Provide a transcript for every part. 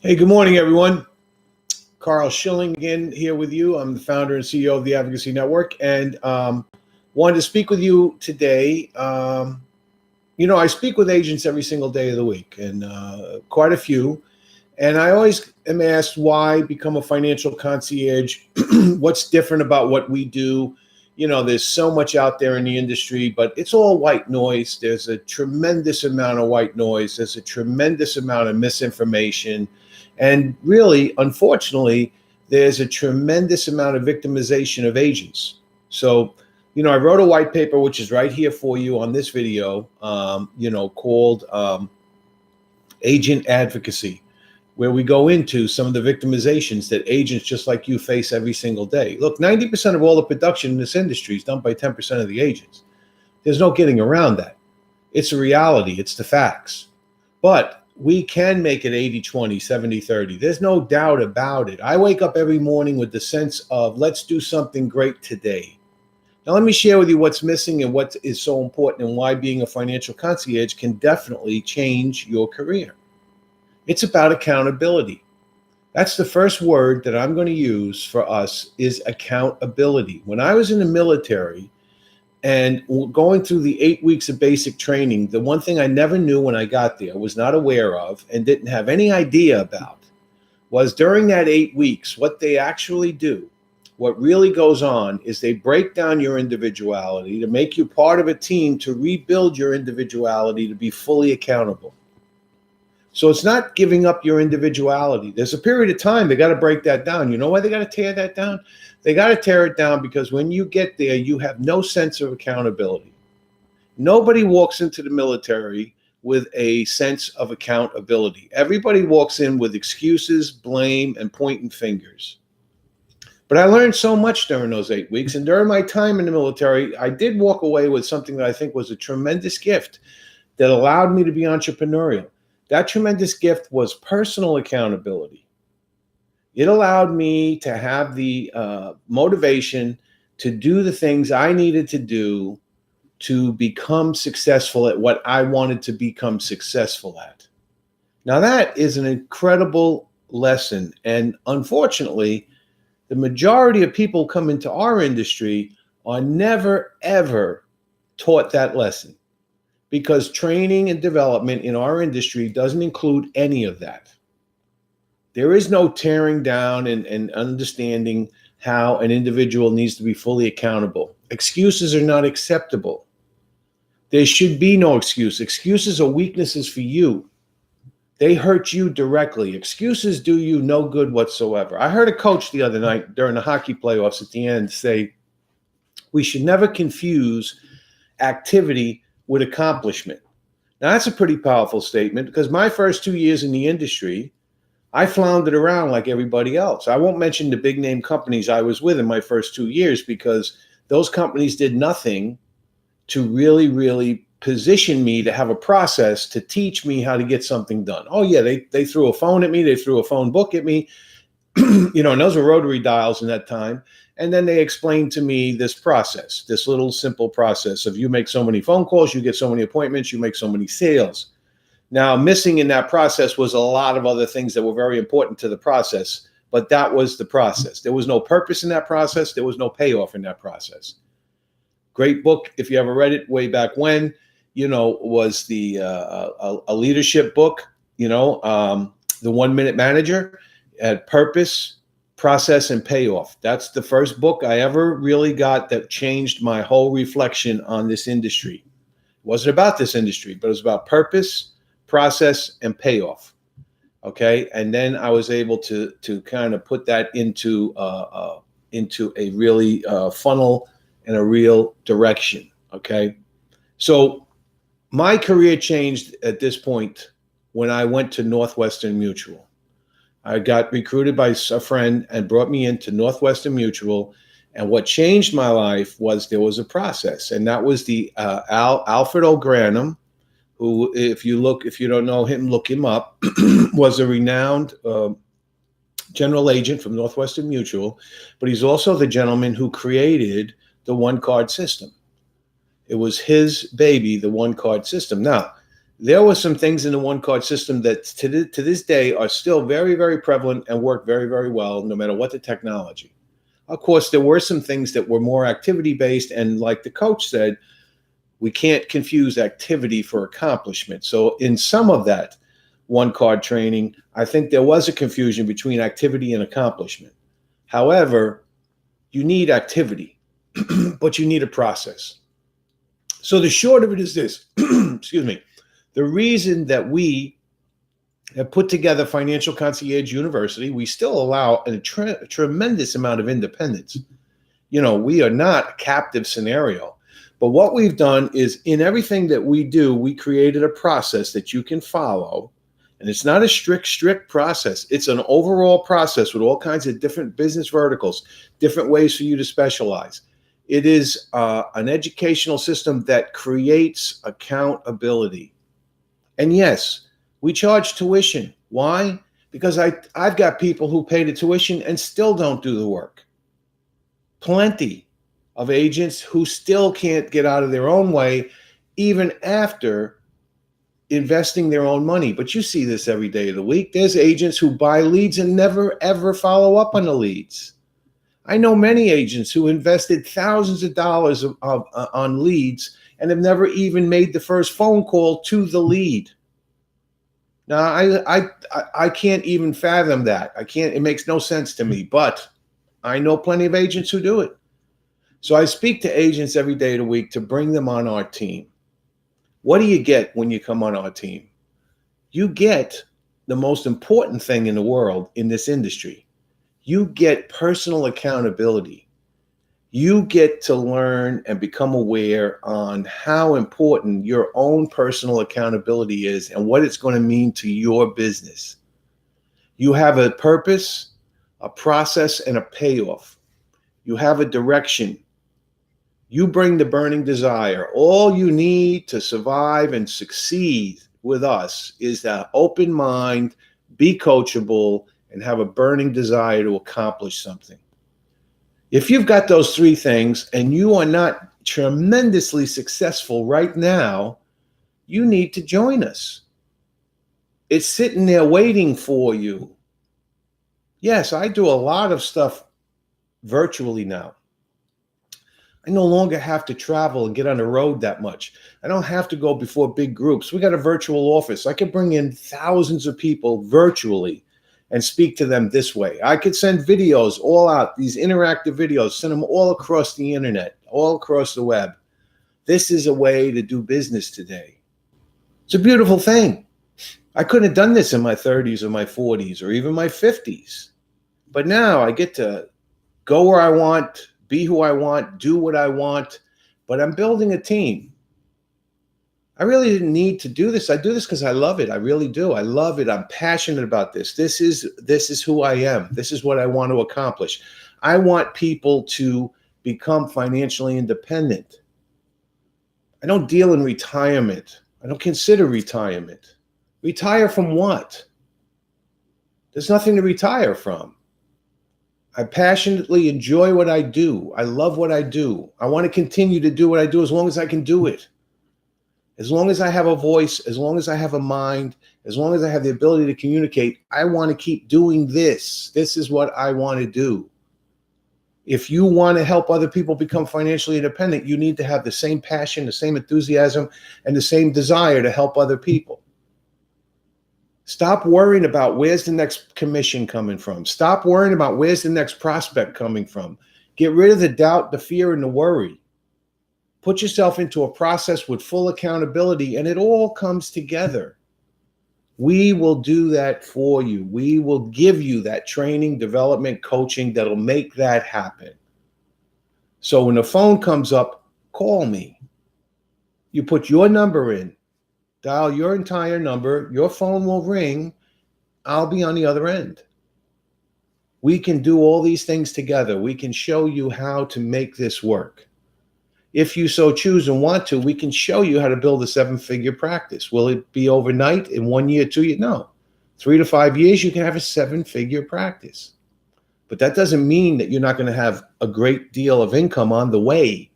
Hey, good morning, everyone. Carl Schilling again here with you. I'm the founder and CEO of the Advocacy Network, and wanted to speak with you today. I speak with agents every single day of the week, and quite a few. And I always am asked why become a financial concierge. What's different about what we do? There's so much out there in the industry, but it's all white noise. There's a tremendous amount of white noise. There's a tremendous amount of misinformation. And really, unfortunately, there's a tremendous amount of victimization of agents. So, I wrote a white paper, which is right here for you on this video, called Agent Advocacy, where we go into some of the victimizations that agents just like you face every single day. Look, 90% of all the production in this industry is done by 10% of the agents. There's no getting around that. It's a reality. It's the facts. But we can make it 80-20, 70-30. There's no doubt about it. I wake up every morning with the sense of let's do something great today. Now, let me share with you what's missing and what is so important and why being a financial concierge can definitely change your career. It's about accountability. That's the first word that I'm going to use for us is accountability. When I was in the military and going through the 8 weeks of basic training, the one thing I never knew when I got there, was not aware of, and didn't have any idea about, was during that 8 weeks, what they actually do, what really goes on is they break down your individuality to make you part of a team to rebuild your individuality to be fully accountable. So it's not giving up your individuality. There's a period of time they got to break that down. You know why they got to tear that down? They got to tear it down because when you get there, you have no sense of accountability. Nobody walks into the military with a sense of accountability. Everybody walks in with excuses, blame, and pointing fingers. But I learned so much during those 8 weeks. And during my time in the military, I did walk away with something that I think was a tremendous gift that allowed me to be entrepreneurial. That tremendous gift was personal accountability. It allowed me to have the motivation to do the things I needed to do to become successful at what I wanted to become successful at. Now, that is an incredible lesson. And unfortunately, the majority of people come into our industry are never, ever taught that lesson. Because training and development in our industry doesn't include any of that. There is no tearing down and understanding how an individual needs to be fully accountable. Excuses are not acceptable. There should be no excuse. Excuses are weaknesses for you. They hurt you directly. Excuses do you no good whatsoever. I heard a coach the other night during the hockey playoffs at the end say, we should never confuse activity with accomplishment. Now, that's a pretty powerful statement because my first 2 years in the industry, I floundered around like everybody else. I won't mention the big name companies I was with in my first 2 years because those companies did nothing to really position me to have a process to teach me how to get something done. Oh yeah, they threw a phone at me, they threw a phone book at me, and those were rotary dials in that time. And then they explained to me this process, this little simple process of you make so many phone calls, you get so many appointments, you make so many sales. Now, missing in that process was a lot of other things that were very important to the process, but that was the process. There was no purpose in that process. There was no payoff in that process. Great book, if you ever read it way back when, was the a leadership book, The 1 Minute Manager, had purpose, process, and payoff. That's the first book I ever really got that changed my whole reflection on this industry. It wasn't about this industry, but it was about purpose, process, and payoff. Okay, and then I was able to kind of put that into a really funnel and a real direction. Okay, so my career changed at this point when I went to Northwestern Mutual. I got recruited by a friend and brought me into Northwestern Mutual. And what changed my life was there was a process. And that was the Alfred O'Granum, who, if you don't know him, look him up, was a renowned general agent from Northwestern Mutual. But he's also the gentleman who created the one card system. It was his baby, the one card system. Now, There were some things in the one card system that to this day are still very, very prevalent and work very, very well, no matter what the technology. Of course, there were some things that were more activity based. And like the coach said, we can't confuse activity for accomplishment. So in some of that one card training, I think there was a confusion between activity and accomplishment. However, you need activity, but you need a process. So the short of it is this, excuse me. The reason that we have put together Financial Concierge University, we still allow a tremendous amount of independence. We are not a captive scenario. But what we've done is in everything that we do, we created a process that you can follow. And it's not a strict process. It's an overall process with all kinds of different business verticals, different ways for you to specialize. It is an educational system that creates accountability. And yes, we charge tuition. Why? Because I've got people who pay the tuition and still don't do the work. Plenty of agents who still can't get out of their own way, even after investing their own money. But you see this every day of the week. There's agents who buy leads and never, ever follow up on the leads. I know many agents who invested thousands of dollars on leads and have never even made the first phone call to the lead. Now, I can't even fathom that. It makes no sense to me, but I know plenty of agents who do it. So I speak to agents every day of the week to bring them on our team. What do you get when you come on our team? You get the most important thing in the world in this industry. You get personal accountability. You get to learn and become aware on how important your own personal accountability is and what it's going to mean to your business. You have a purpose, a process, and a payoff. You have a direction. You bring the burning desire. All you need to survive and succeed with us is that open mind, be coachable, and have a burning desire to accomplish something. If you've got those three things and you are not tremendously successful right now, you need to join us. It's sitting there waiting for you. Yes, I do a lot of stuff virtually now. I no longer have to travel and get on the road that much. I don't have to go before big groups. We got a virtual office. I can bring in thousands of people virtually and speak to them this way. I could send videos all out, these interactive videos, send them all across the internet, all across the web. This is a way to do business today. It's a beautiful thing. I couldn't have done this in my 30s or my 40s or even my 50s. But now I get to go where I want, be who I want, do what I want, but I'm building a team. I really didn't need to do this. I do this because I love it. I really do. I love it. I'm passionate about this. This is who I am. This is what I want to accomplish. I want people to become financially independent. I don't deal in retirement. I don't consider retirement. Retire from what? There's nothing to retire from. I passionately enjoy what I do. I love what I do. I want to continue to do what I do as long as I can do it. As long as I have a voice, as long as I have a mind, as long as I have the ability to communicate, I want to keep doing this. This is what I want to do. If you want to help other people become financially independent, you need to have the same passion, the same enthusiasm, and the same desire to help other people. Stop worrying about where's the next commission coming from. Stop worrying about where's the next prospect coming from. Get rid of the doubt, the fear, and the worry. Put yourself into a process with full accountability, and it all comes together. We will do that for you. We will give you that training, development, coaching that'll make that happen. So when the phone comes up, call me. You put your number in, dial your entire number, your phone will ring, I'll be on the other end. We can do all these things together. We can show you how to make this work. If you so choose and want to, we can show you how to build a 7-figure practice. Will it be overnight in 1 year, 2 years? No. 3 to 5 years, you can have a 7-figure practice. But that doesn't mean that you're not going to have a great deal of income on the way.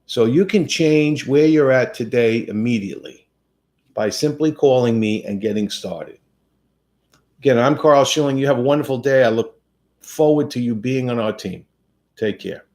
So you can change where you're at today immediately by simply calling me and getting started. Again, I'm Carl Schilling. You have a wonderful day. I look forward to you being on our team. Take care.